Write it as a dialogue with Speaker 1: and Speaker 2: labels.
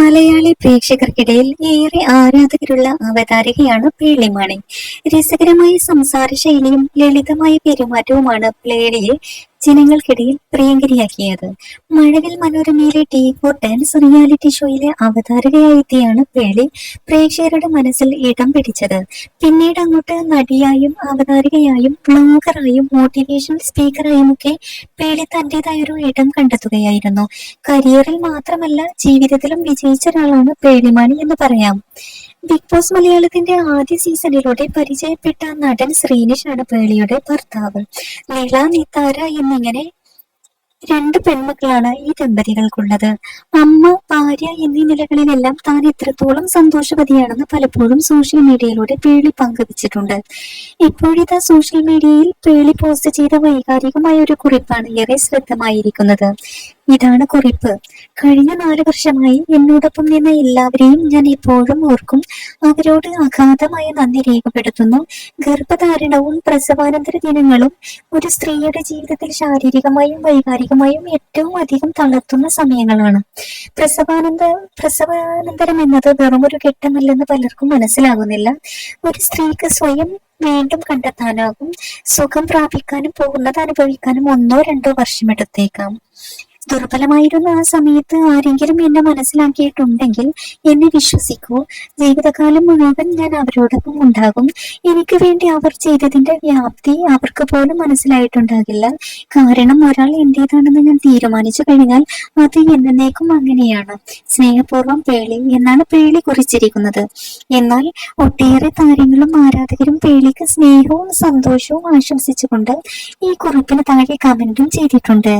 Speaker 1: മലയാളി പ്രേക്ഷകർക്കിടയിൽ ഏറെ ആരാധകരുള്ള അവതാരകയാണ് പേളിമാണി. രസകരമായ സംസാര ശൈലിയും ലളിതമായ പെരുമാറ്റവുമാണ് പേളിയെ ജനങ്ങൾക്കിടയിൽ പ്രിയങ്കരിയാക്കിയത്. മഴവിൽ മനോരമയിലെ ടീ ഫോർ ഡാൻസ് റിയാലിറ്റി ഷോയിലെ അവതാരകയായെത്തിയാണ് പേളി പ്രേക്ഷകരുടെ മനസ്സിൽ ഇടം പിടിച്ചത്. പിന്നീട് അങ്ങോട്ട് നടിയായും അവതാരകയായും ബ്ലോഗറായും മോട്ടിവേഷണൽ സ്പീക്കറായുമൊക്കെ പേളി തന്റേതായൊരു ഇടം കണ്ടെത്തുകയായിരുന്നു. കരിയറിൽ മാത്രമല്ല ജീവിതത്തിലും വിജയിച്ച ഒരാളാണ് പേളിമാണി എന്ന് പറയാം. ബിഗ് ബോസ് മലയാളത്തിന്റെ ആദ്യ സീസണിലൂടെ പരിചയപ്പെട്ട നടൻ ശ്രീനിഷാണ് പേളിയുടെ ഭർത്താവ്. നിള, നിതാര എന്നിങ്ങനെ രണ്ട് പെൺമക്കളാണ് ഈ ദമ്പതികൾക്കുള്ളത്. അമ്മ, ഭാര്യ എന്നീ നിലകളിലെല്ലാം താൻ എത്രത്തോളം സന്തോഷവതിയാണെന്ന് പലപ്പോഴും സോഷ്യൽ മീഡിയയിലൂടെ പേളി പങ്കുവച്ചിട്ടുണ്ട്. ഇപ്പോഴിതാ സോഷ്യൽ മീഡിയയിൽ പേളി പോസ്റ്റ് ചെയ്ത വൈകാരികമായ ഒരു കുറിപ്പാണ് ഏറെ ശ്രദ്ധമായിരിക്കുന്നത്. ഇതാണ് കുറിപ്പ്. കഴിഞ്ഞ 4 വർഷമായി എന്നോടൊപ്പം നിന്ന എല്ലാവരെയും ഞാൻ എപ്പോഴും ഓർക്കും. അവരോട് അഗാധമായ നന്ദി രേഖപ്പെടുത്തുന്നു. ഗർഭധാരണവും പ്രസവാനന്തര ദിനങ്ങളും ഒരു സ്ത്രീയുടെ ജീവിതത്തിൽ ശാരീരികമായും വൈകാരികമായും ഏറ്റവും അധികം തളർത്തുന്ന സമയങ്ങളാണ്. പ്രസവാനന്തരം എന്നത് വെറും ഒരു ഘട്ടമല്ലെന്ന് പലർക്കും മനസ്സിലാകുന്നില്ല. ഒരു സ്ത്രീക്ക് സ്വയം വീണ്ടും കണ്ടെത്താനാകും. സുഖം പ്രാപിക്കാനും പൂർണ്ണത അനുഭവിക്കാനും 1-2 വർഷമെടുത്തേക്കാം. ദുർബലമായിരുന്ന ആ സമയത്ത് ആരെങ്കിലും എന്നെ മനസ്സിലാക്കിയിട്ടുണ്ടെങ്കിൽ എന്നെ വിശ്വസിക്കൂ. ജീവിതകാലം മുഴുവൻ ഞാൻ അവരോടൊപ്പം ഉണ്ടാകും. എനിക്ക് വേണ്ടി അവർ ചെയ്തതിന്റെ വ്യാപ്തി അവർക്ക് പോലും മനസ്സിലായിട്ടുണ്ടാകില്ല. കാരണം ഒരാൾ എന്റേതാണെന്ന് ഞാൻ തീരുമാനിച്ചു കഴിഞ്ഞാൽ അത് എന്നേക്കും അങ്ങനെയാണ്. സ്നേഹപൂർവ്വം പേളി എന്നാണ് പേളി കുറിച്ചിരിക്കുന്നത്. എന്നാൽ ഒട്ടേറെ താരങ്ങളും ആരാധകരും പേളിക്ക് സ്നേഹവും സന്തോഷവും ആശംസിച്ചുകൊണ്ട് ഈ കുറിപ്പിന് താഴെ കമന്റും ചെയ്തിട്ടുണ്ട്.